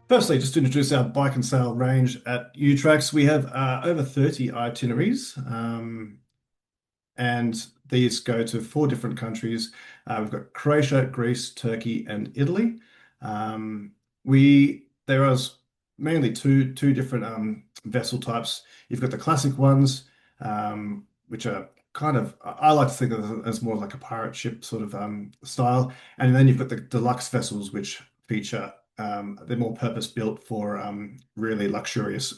Firstly, just to introduce our bike and sail range at UTracks, we have over 30 itineraries, and these go to four different countries. We've got Croatia, Greece, Turkey, and Italy. There are mainly two different vessel types. You've got the classic ones, which are kind of I like to think of them as more like a pirate ship sort of style, and then you've got the deluxe vessels, which feature they're more purpose built for really luxurious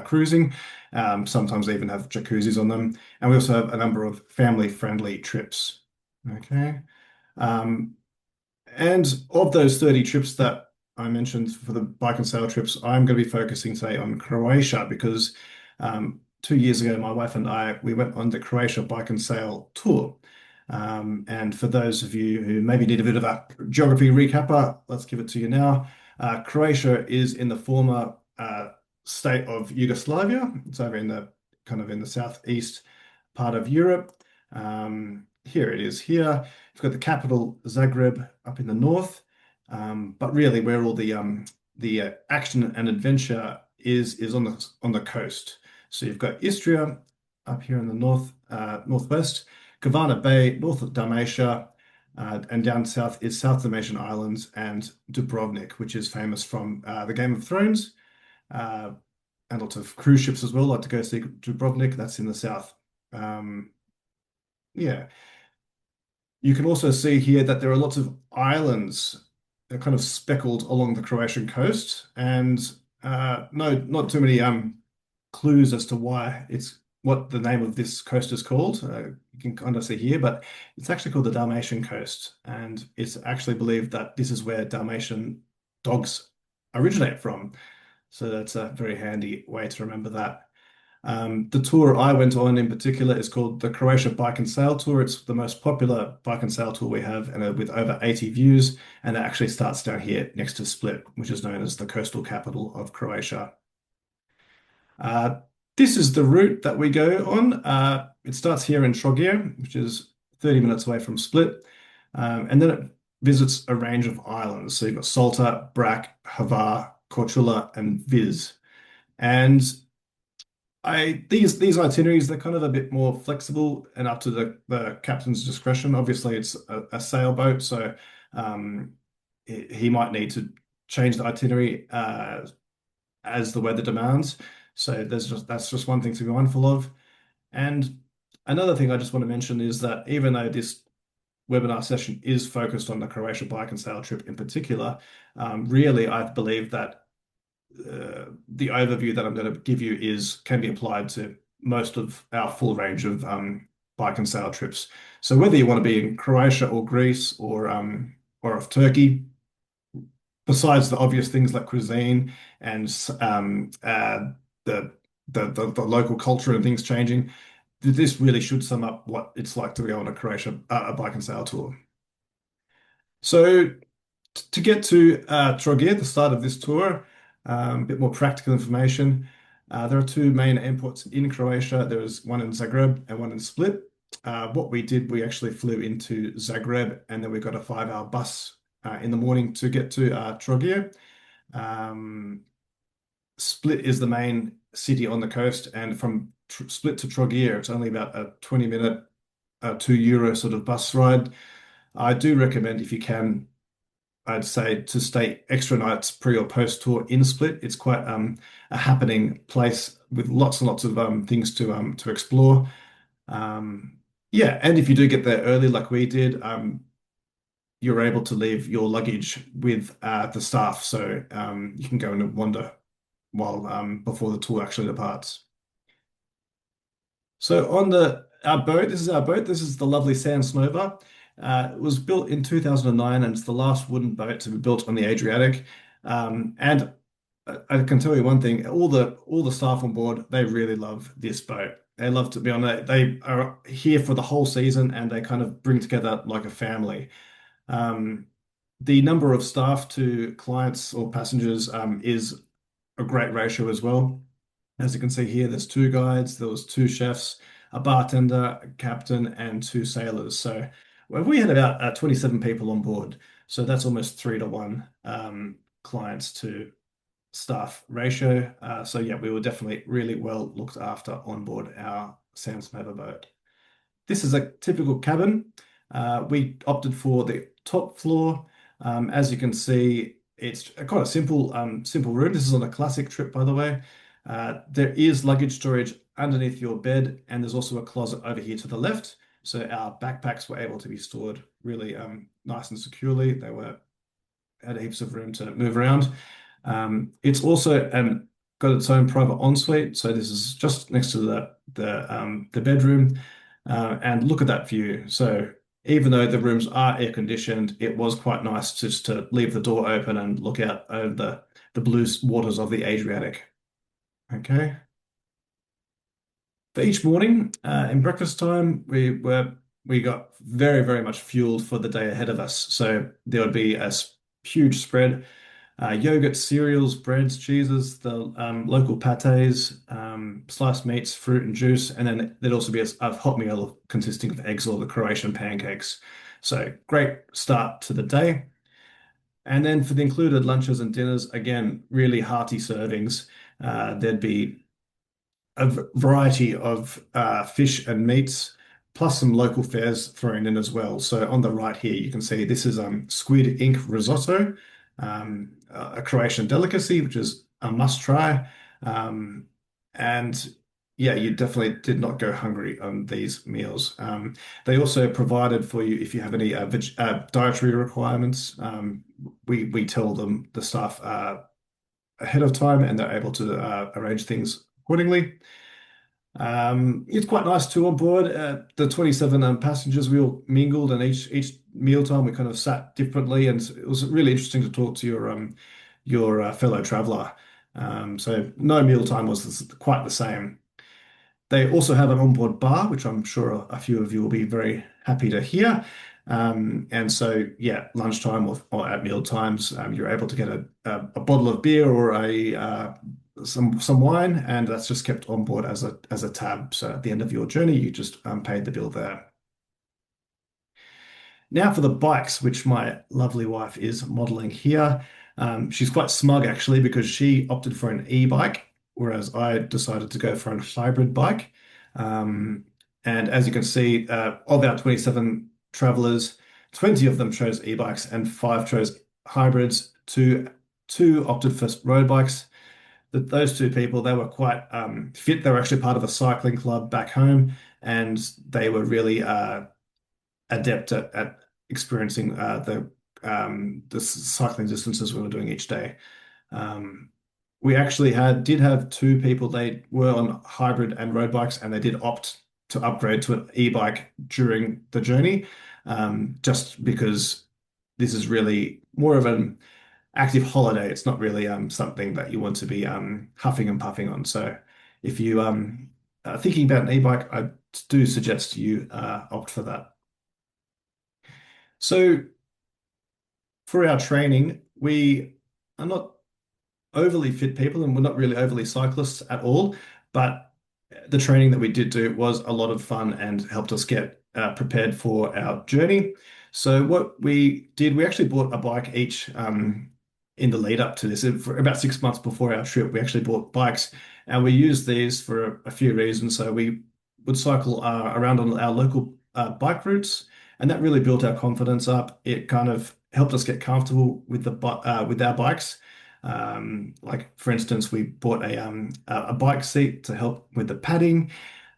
cruising. Sometimes they even have jacuzzis on them. And we also have a number of family-friendly trips. Okay. Um, and of those 30 trips that I mentioned for the bike and sail trips, I'm going to be focusing today on Croatia because 2 years ago, my wife and we went on the Croatia bike and sail tour. And for those of you who maybe need a bit of a geography recapper, let's give it to you now. Croatia is in the former state of Yugoslavia. It's over in the kind of in the southeast part of Europe. Here it is here. We've got the capital, Zagreb, up in the north. But really where all the action and adventure is on the coast. So you've got Istria up here in the northwest, Kavarna Bay, north of Dalmatia, and down south is South Dalmatian Islands and Dubrovnik, which is famous from the Game of Thrones, uh, and lots of cruise ships as well. Like to go see Dubrovnik, that's in the south. Um, yeah, you can also see here that there are lots of islands kind of speckled along the Croatian coast, and no, not too many clues as to why it's what the name of this coast is called. You can kind of see here, but it's actually called the Dalmatian coast, and it's actually believed that this is where Dalmatian dogs originate from. So that's a very handy way to remember that. The tour I went on in particular is called the Croatia Bike and Sail Tour. It's the most popular bike and sail tour we have, and with over 80 views. And it actually starts down here next to Split, which is known as the coastal capital of Croatia. Uh, this is the route that we go on. It starts here in Trogir, which is 30 minutes away from Split, and then it visits a range of islands. So you've got Salta, Brac, Hvar, Korčula, and Vis. And these itineraries, they're kind of a bit more flexible and up to the captain's discretion. Obviously, it's a sailboat, so he might need to change the itinerary as the weather demands. So that's just one thing to be mindful of. And another thing I just want to mention is that even though this webinar session is focused on the Croatia bike and sail trip in particular, really I believe that the overview that I'm going to give you can be applied to most of our full range of bike and sail trips. So whether you want to be in Croatia or Greece or of Turkey, besides the obvious things like cuisine and the, the local culture and things changing, this really should sum up what it's like to go on a Croatia a bike and sail tour. So to get to Trogir, the start of this tour, a bit more practical information. There are two main airports in Croatia. There is one in Zagreb and one in Split. What we did, we actually flew into Zagreb, and then we got a 5-hour bus in the morning to get to Trogir. Um, Split is the main city on the coast, and from Split to Trogir, it's only about a 20-minute, €2 sort of bus ride. I do recommend if you can, I'd say to stay extra nights pre or post tour in Split. It's quite a happening place with lots and lots of things to explore. Um, yeah, and if you do get there early, like we did, you're able to leave your luggage with the staff, so you can go and wander while before the tour actually departs. So on our boat, this is our boat. This is the lovely Sans Nova. It was built in 2009, and it's the last wooden boat to be built on the Adriatic. And I can tell you one thing: all the staff on board, they really love this boat. They love to be on it. They are here for the whole season, and they kind of bring together like a family. Um, the number of staff to clients or passengers is a great ratio as well. As you can see here, there's two guides, there was two chefs, a bartender, a captain, and two sailors. So well, we had about 27 people on board. So that's almost 3 to 1. clients to staff ratio. So yeah, we were definitely really well looked after on board our Sam Smaver boat. This is a typical cabin. We opted for the top floor. As you can see, it's quite a simple room. This is on a classic trip, by the way. There is luggage storage underneath your bed, and there's also a closet over here to the left. So our backpacks were able to be stored really nice and securely. They were had heaps of room to move around. It's also got its own private ensuite. So this is just next to the bedroom. And look at that view. So even though the rooms are air conditioned, it was quite nice just to leave the door open and look out over the blue waters of the Adriatic. Okay. For each morning, in breakfast time, we got very much fueled for the day ahead of us. So there would be a huge spread, yogurt, cereals, breads, cheeses, the local pates, sliced meats, fruit and juice, and then there'd also be a hot meal consisting of eggs or the Croatian pancakes. So great start to the day. And then for the included lunches and dinners, again, really hearty servings. There'd be a variety of fish and meats, plus some local fares thrown in as well. So on the right here, you can see this is squid ink risotto, a Croatian delicacy, which is a must try. Um, and yeah, you definitely did not go hungry on these meals. They also provided for you if you have any dietary requirements. We tell them the staff ahead of time, and they're able to arrange things accordingly. It's quite nice too on board. The 27 passengers, we all mingled, and each mealtime we kind of sat differently, and it was really interesting to talk to your fellow traveller. So no mealtime was quite the same. They also have an onboard bar, which I'm sure a few of you will be very happy to hear. And so, yeah, lunchtime or at meal times, you're able to get a bottle of beer or some wine, and that's just kept on board as a tab. So at the end of your journey, you just paid the bill there. Now for the bikes, which my lovely wife is modeling here. She's quite smug actually because she opted for an e-bike, whereas I decided to go for a hybrid bike. Um, and as you can see, of our 27 travelers, 20 of them chose e-bikes and five chose hybrids. Two opted for road bikes. Those two people, they were quite fit. They were actually part of a cycling club back home, and they were really adept at experiencing the cycling distances we were doing each day. Um, we actually did have two people. They were on hybrid and road bikes, and they did opt to upgrade to an e-bike during the journey, just because this is really more of an active holiday. It's not really something that you want to be huffing and puffing on. So if you are thinking about an e-bike, I do suggest you opt for that. So for our training, we are not overly fit people and we're not really overly cyclists at all, but the training that we did do was a lot of fun and helped us get prepared for our journey. So what we did, we actually bought a bike each in the lead up to this. For about 6 months before our trip, we actually bought bikes and we used these for a few reasons. So we would cycle around on our local bike routes, and that really built our confidence up. It kind of helped us get comfortable with with our bikes. Like for instance, we bought a bike seat to help with the padding,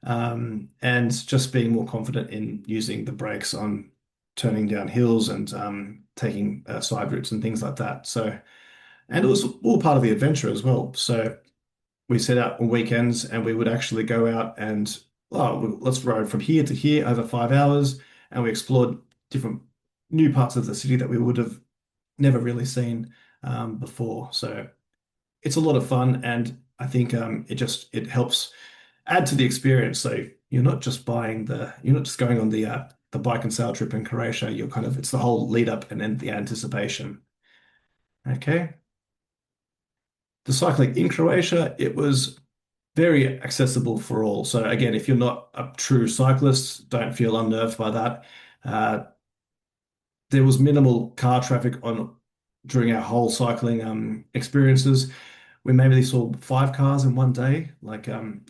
and just being more confident in using the brakes on turning down hills and taking side routes and things like that. So, and it was all part of the adventure as well. So we set out on weekends and we would actually go out and let's ride from here to here over 5 hours, and we explored different new parts of the city that we would have never really seen before. So it's a lot of fun, and I think it helps add to the experience. So you're not just going on the bike and sail trip in Croatia. You're kind of it's the whole lead up and then the anticipation. Okay. The cycling in Croatia, it was very accessible for all. So again, if you're not a true cyclist, don't feel unnerved by that. Uh, there was minimal car traffic on during our whole cycling experiences. We maybe saw 5 cars in one day.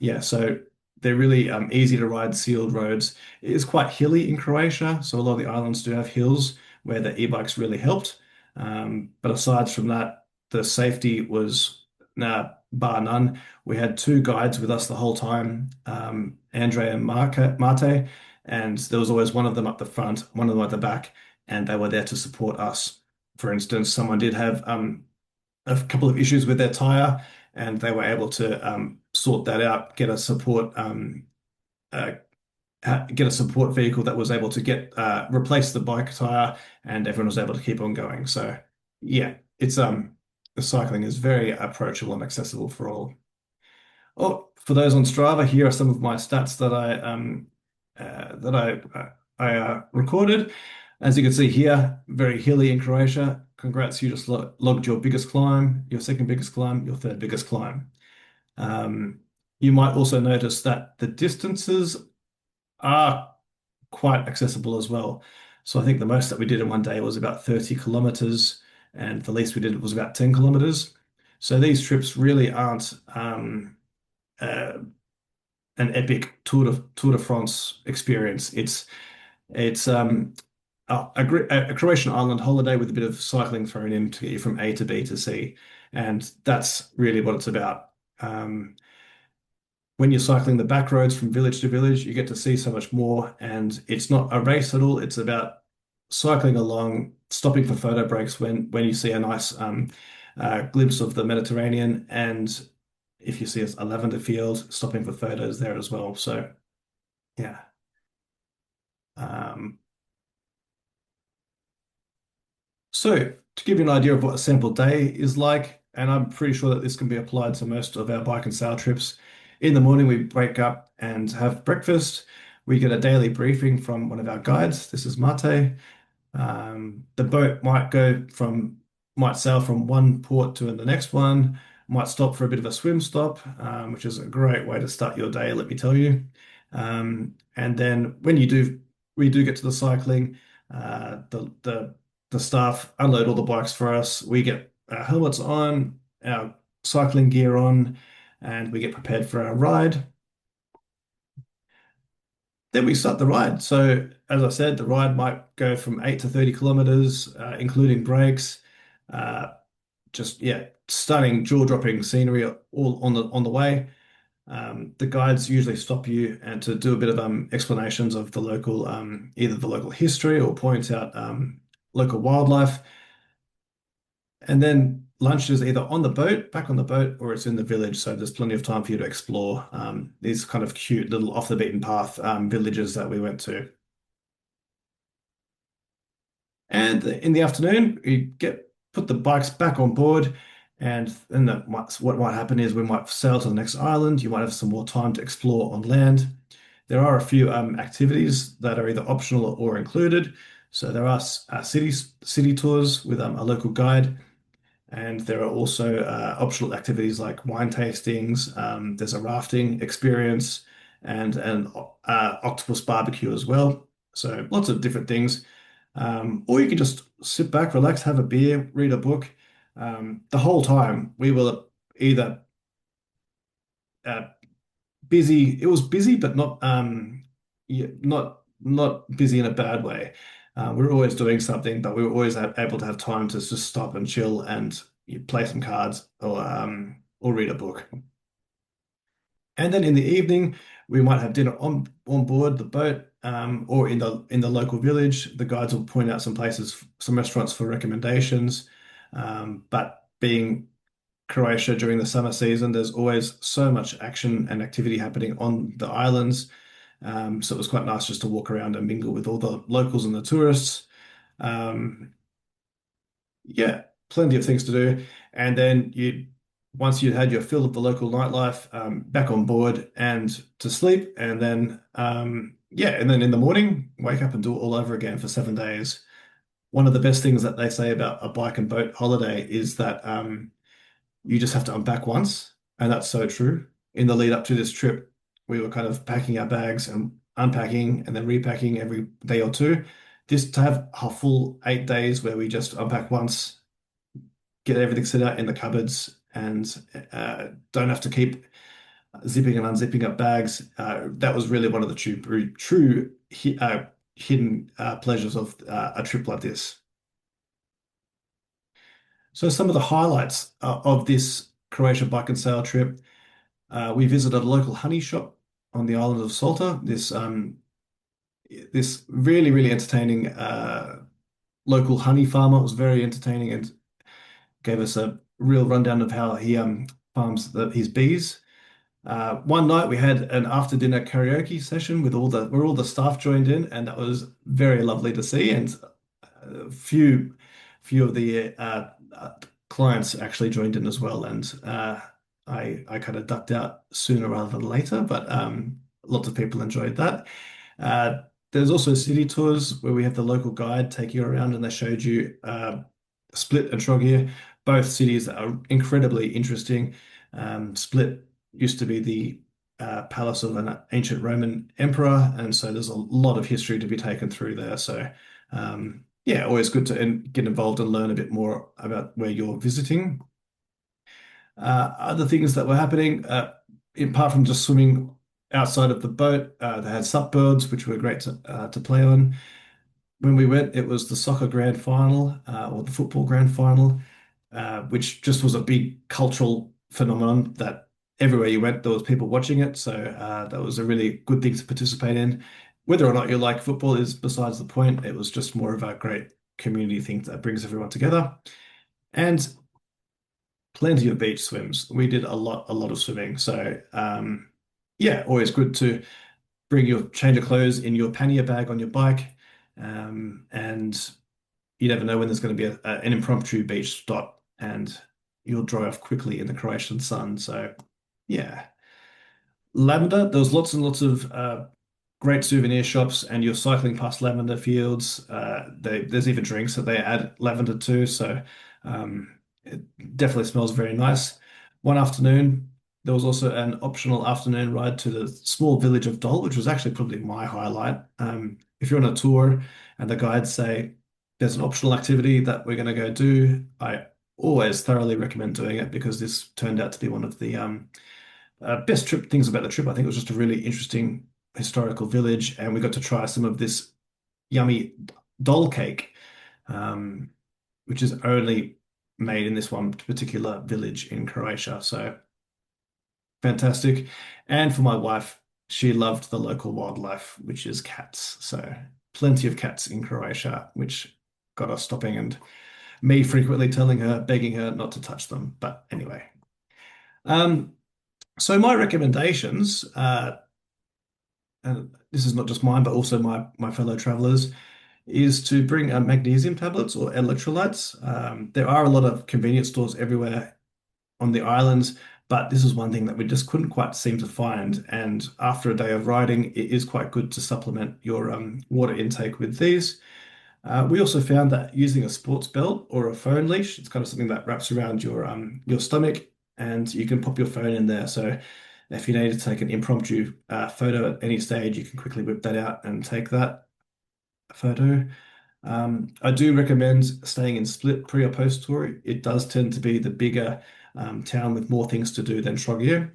Yeah, so they're really easy to ride sealed roads. It is quite hilly in Croatia, so a lot of the islands do have hills where the e-bikes really helped. But aside from that, the safety was bar none. We had two guides with us the whole time, Andre and Mate, and there was always one of them up the front, one of them at the back, and they were there to support us. For instance, someone did have a couple of issues with their tire, and they were able to sort that out, uh, get a support vehicle that was able to get replace the bike tire, and everyone was able to keep on going. So yeah, it's the cycling is very approachable and accessible for all. Oh, for those on Strava, here are some of my stats that I recorded. As you can see here, very hilly in Croatia. Congrats, you just logged your biggest climb, your second biggest climb, your third biggest climb. Um, you might also notice that the distances are quite accessible as well. So I think the most that we did in one day was about 30 kilometers, and the least we did was about 10 kilometers. So these trips really aren't uh, an epic Tour de France experience. It's a Croatian island holiday with a bit of cycling thrown in to get you from A to B to C, and that's really what it's about. Um, when you're cycling the back roads from village to village, you get to see so much more, and it's not a race at all. It's about cycling along, stopping for photo breaks when you see a nice glimpse of the Mediterranean, and if you see a lavender field, stopping for photos there as well. So yeah. Um, So, to give you an idea of what a sample day is like, and I'm pretty sure that this can be applied to most of our bike and sail trips. In the morning, we wake up and have breakfast. We get a daily briefing from one of our guides. This is Mate. The boat might sail from one port to the next one, might stop for a bit of a swim stop, which is a great way to start your day, let me tell you. And then we do get to the cycling. The staff unload all the bikes for us. We get our helmets on, our cycling gear on, and we get prepared for our ride. Then we start the ride. So, as I said, the ride might go from 8 to 30 kilometers, including breaks. Uh, just yeah, stunning, jaw-dropping scenery all on the way. The guides usually stop you and to do a bit of explanations of the local, either the local history or point out local wildlife. And then lunch is either on the boat, back on the boat, or it's in the village. So there's plenty of time for you to explore these kind of cute little off the beaten path villages that we went to. And in the afternoon, we get put the bikes back on board, and then what might happen is we might sail to the next island. You might have some more time to explore on land. There are a few activities that are either optional or included. So there are city tours with a local guide. And there are also optional activities like wine tastings. There's a rafting experience and an octopus barbecue as well. So lots of different things. Or you can just sit back, relax, have a beer, read a book. The whole time we were either uh, busy. It was busy, but not yeah, not busy in a bad way. We were always doing something, but we were always able to have time to just stop and chill and you play some cards or read a book. And then in the evening, we might have dinner on board the boat or in the local village. The guides will point out some places, some restaurants for recommendations. But being Croatia during the summer season, there's always so much action and activity happening on the islands. So it was quite nice just to walk around and mingle with all the locals and the tourists. Um, yeah, plenty of things to do. And then once you had your fill of the local nightlife, back on board and to sleep. And then, yeah, and then in the morning, wake up and do it all over again for 7 days. One of the best things that they say about a bike and boat holiday is that you just have to unpack once. And that's so true. In the lead up to this trip, we were kind of packing our bags and unpacking and then repacking every day or two. Just to have a full 8 days where we just unpack once get everything set out in the cupboards, and don't have to keep zipping and unzipping up bags. That was really one of the true hidden pleasures of a trip like this. So some of the highlights of this Croatia bike and sail trip, we visited a local honey shop on the island of Salta. This really entertaining local honey farmer was very entertaining and gave us a real rundown of how he farms his bees. One night we had an after dinner karaoke session with all the staff joined in, and that was very lovely to see. And a few of the clients actually joined in as well. And I kind of ducked out sooner rather than later, but lots of people enjoyed that. There's also city tours where we have the local guide take you around, and they showed you Split and Trogir, both cities that are incredibly interesting. Split used to be the palace of an ancient Roman emperor, and so there's a lot of history to be taken through there. So, yeah, always good to get involved and learn a bit more about where you're visiting. Other things that were happening, apart from just swimming outside of the boat, they had supboards, which were great to play on. When we went, it was the soccer grand final or the football grand final, which just was a big cultural phenomenon that everywhere you went, there was people watching it. So that was a really good thing to participate in. Whether or not you like football is besides the point. It was just more of a great community thing that brings everyone together. And plenty of beach swims. We did a lot of swimming. So yeah, always good to bring your change of clothes in your pannier bag on your bike. And you never know when there's going to be an impromptu beach stop, and you'll dry off quickly in the Croatian sun. So yeah. Lavender, there was lots and lots of great souvenir shops, and you're cycling past lavender fields. There's even drinks that they add lavender to, so it definitely smells very nice. One afternoon, there was also an optional afternoon ride to the small village of Dol, which was actually probably my highlight. If you're on a tour and the guides say there's an optional activity that we're going to go do, I always thoroughly recommend doing it because this turned out to be one of the best trip things about the trip. I think it was just a really interesting historical village, and we got to try some of this yummy doll cake, um, which is only made in this one particular village in Croatia. So fantastic. And for my wife, she loved the local wildlife, which is cats. So plenty of cats in Croatia, which got us stopping and me frequently telling her, begging her not to touch them. But anyway. Um, so my recommendations, and this is not just mine, but also my fellow travelers, is to bring magnesium tablets or electrolytes. There are a lot of convenience stores everywhere on the islands, but this is one thing that we just couldn't quite seem to find. And after a day of riding, it is quite good to supplement your water intake with these. We also found that using a sports belt or a phone leash, it's kind of something that wraps around your stomach, and you can pop your phone in there. So if you need to take an impromptu photo at any stage, you can quickly whip that out and take that photo. I do recommend staying in Split pre or post tour. It does tend to be the bigger town with more things to do than Trogir.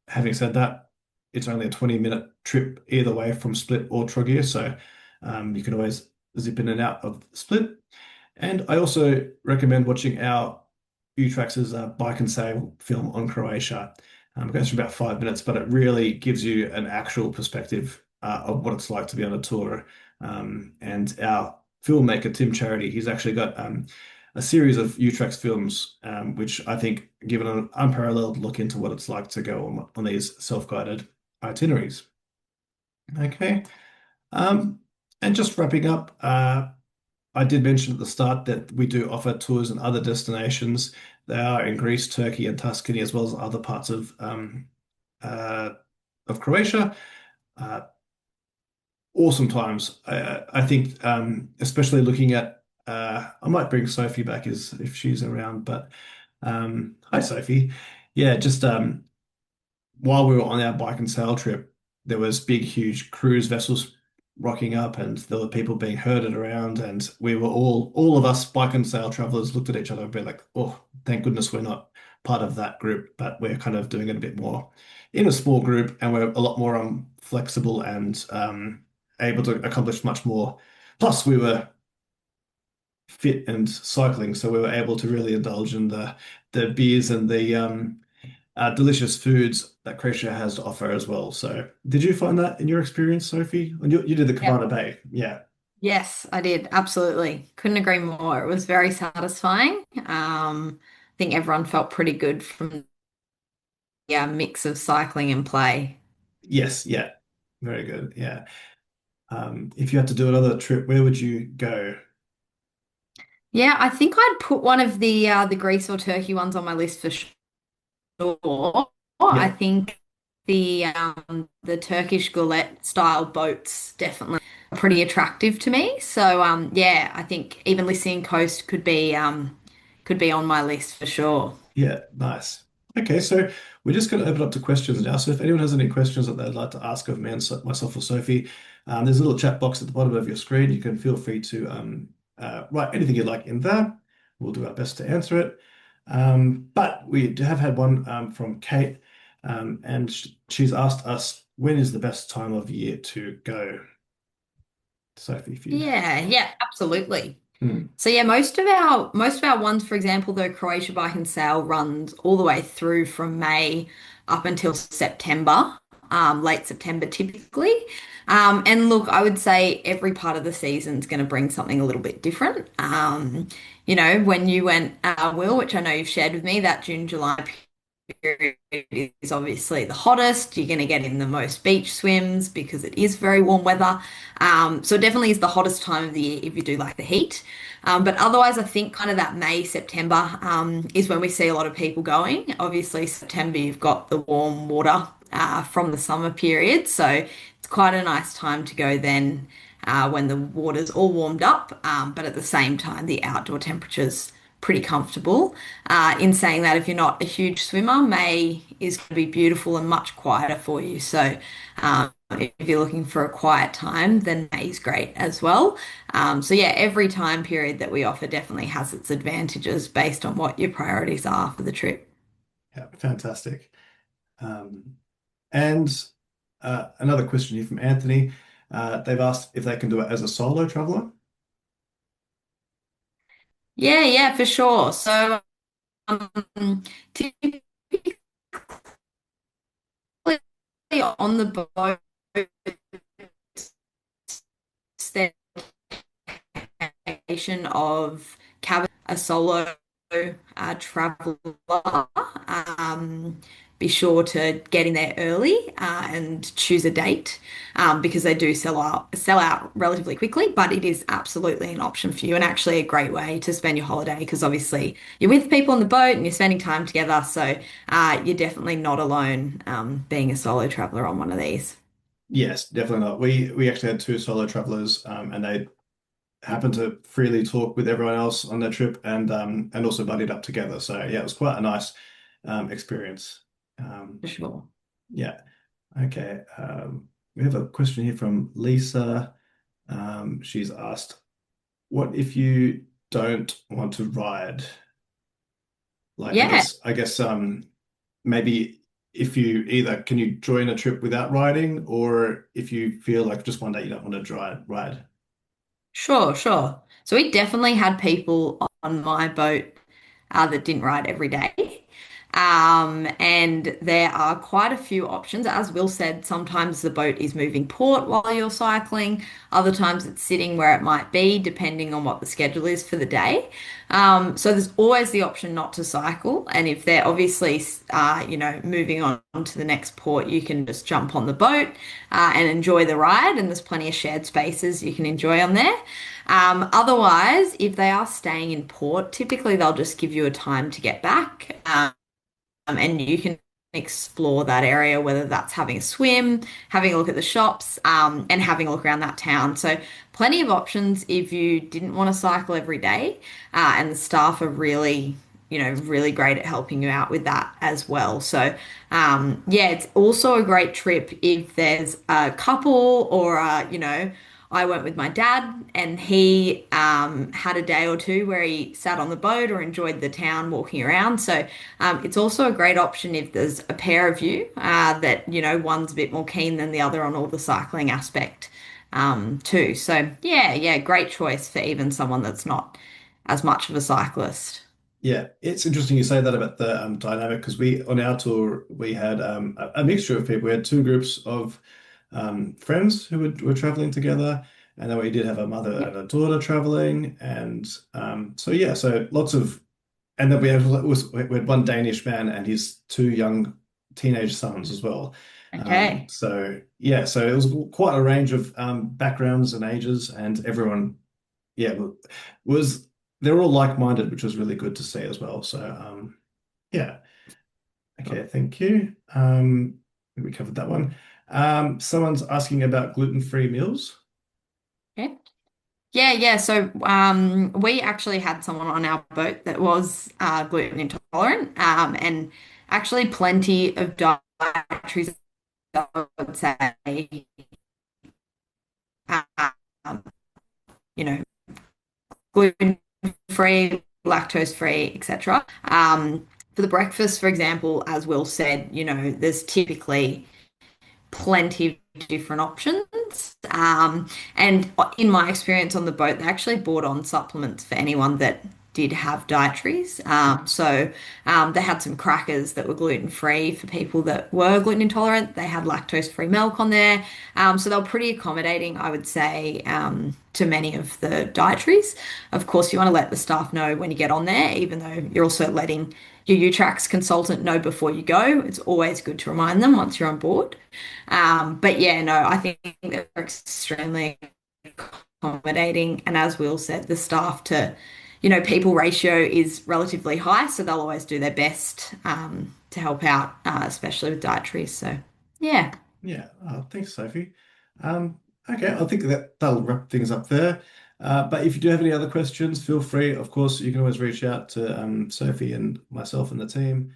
Having said that, it's only a 20-minute trip either way from Split or Trogir, so you can always zip in and out of Split. And I also recommend watching our UTracks' bike and sail film on Croatia. It goes for about 5 minutes, but it really gives you an actual perspective of what it's like to be on a tour. And our filmmaker, Tim Charity, he's actually got a series of UTracks films, which I think give an unparalleled look into what it's like to go on these self-guided itineraries. Okay. Um, and just wrapping up, I did mention at the start that we do offer tours in other destinations. They are in Greece, Turkey, and Tuscany, as well as other parts uh, of Croatia. Uh, awesome times. I think, especially looking at, I might bring Sophie back as if she's around, but hi, Sophie. Yeah, just while we were on our bike and sail trip, there was big, huge cruise vessels rocking up, and there were people being herded around, and we were all of us bike and sail travelers looked at each other and be like, oh, thank goodness we're not part of that group, but we're kind of doing it a bit more in a small group, and we're a lot more flexible and able to accomplish much more. Plus, we were fit and cycling, so we were able to really indulge in the beers and the delicious foods that Croatia has to offer as well. So, did you find that in your experience, Sophie? And you did the Yep. Cabana Bay, yeah, Yes, I did. Absolutely. Couldn't agree more. It was very satisfying. I think everyone felt pretty good from the mix of cycling and play. yes, yeah, very good, yeah. If you had to do another trip, where would you go? Yeah, I think I'd put one of the Greece or Turkey ones on my list for sure. I Yeah, think the Turkish gullet style boats definitely are pretty attractive to me. So yeah, I think even Lycian Coast could be on my list for sure. yeah, nice. Okay, so we're just going to open up to questions now. So if anyone has any questions that they'd like to ask of me and myself or Sophie, there's a little chat box at the bottom of your screen. You can feel free to write anything you'd like in there. We'll do our best to answer it. But we have had one from Kate, and she's asked us, when is the best time of year to go? Sophie, if you. Yeah, yeah, absolutely. Hmm. So yeah, most of our ones, for example, the Croatia Bike and Sail runs all the way through from May up until September, late September typically. And look, I would say every part of the season is going to bring something a little bit different. When you went, Will, which I know you've shared with me, that June, July period is obviously the hottest. You're going to get in the most beach swims because it is very warm weather. So it definitely is the hottest time of the year if you do like the heat. But otherwise, I think kind of that May, September is when we see a lot of people going. Obviously, September, you've got the warm water from the summer period. So it's quite a nice time to go then when the water's all warmed up. But at the same time, the outdoor temperatures pretty comfortable. In saying that, if you're not a huge swimmer, May is going to be beautiful and much quieter for you. So, if you're looking for a quiet time, then May is great as well. So, yeah, every time period that we offer definitely has its advantages based on what your priorities are for the trip. Yeah, fantastic. Um, and another question here from Anthony. They've asked if they can do it as a solo traveler. Yeah, yeah, for sure. So, typically on the boat, of cabin a solo traveler, be sure to get in there early and choose a date because they do sell out relatively quickly, but it is absolutely an option for you and actually a great way to spend your holiday because obviously you're with people on the boat and you're spending time together, so you're definitely not alone being a solo traveler on one of these. Yes, definitely not. We actually had two solo travelers, and they happened to freely talk with everyone else on their trip, and also buddied up together. So yeah, it was quite a nice experience. Um, For sure. yeah. Okay. We have a question here from Lisa. She's asked, "What if you don't want to ride?" Like, Yeah. I guess, maybe if you either can you join a trip without riding, or if you feel like just one day you don't want to ride. Sure, sure. So we definitely had people on my boat that didn't ride every day. And there are quite a few options. As Will said, sometimes the boat is moving port while you're cycling. Other times it's sitting where it might be, depending on what the schedule is for the day. So there's always the option not to cycle. And if they're obviously, moving on to the next port, you can just jump on the boat and enjoy the ride. And there's plenty of shared spaces you can enjoy on there. Otherwise, if they are staying in port, typically they'll just give you a time to get back. And you can explore that area, whether that's having a swim, having a look at the shops, and having a look around that town. So, plenty of options if you didn't want to cycle every day. And the staff are really, really great at helping you out with that as well. So, yeah, it's also a great trip if there's a couple or, I went with my dad, and he had a day or two where he sat on the boat or enjoyed the town walking around. So it's also a great option if there's a pair of you that, one's a bit more keen than the other on all the cycling aspect too. So yeah, great choice for even someone that's not as much of a cyclist. Yeah, it's interesting you say that about the dynamic because we on our tour we had a mixture of people. We had two groups of friends who were traveling together, and then we did have a mother and Yep. a daughter traveling, and so yeah, so lots of, and then we had one Danish man and his two young teenage sons as well. Okay. So yeah, so it was quite a range of backgrounds and ages, and everyone yeah was they're all like-minded, which was really good to see as well. So yeah. Okay, thank you. We covered that one. Someone's asking about gluten-free meals. Okay. Yeah. So we actually had someone on our boat that was gluten intolerant, and actually plenty of dietaries, I would say, um, you know, gluten free, lactose free, etc. For the breakfast, for example, as Will said, there's typically plenty of different options. And in my experience on the boat, they actually brought on supplements for anyone that did have dietaries. So they had some crackers that were gluten free for people that were gluten intolerant. They had lactose free milk on there. So they were pretty accommodating, I would say, to many of the dietaries. Of course, you want to let the staff know when you get on there, even though you're also letting your UTracks consultant know before you go. It's always good to remind them once you're on board. But yeah, no, I think they're extremely accommodating. And as Will said, the staff to, people ratio is relatively high, so they'll always do their best to help out, especially with dietaries. So yeah. Yeah, thanks, Sophie. Um, okay, I think that'll wrap things up there. But if you do have any other questions, feel free. Of course, you can always reach out to Sophie and myself and the team.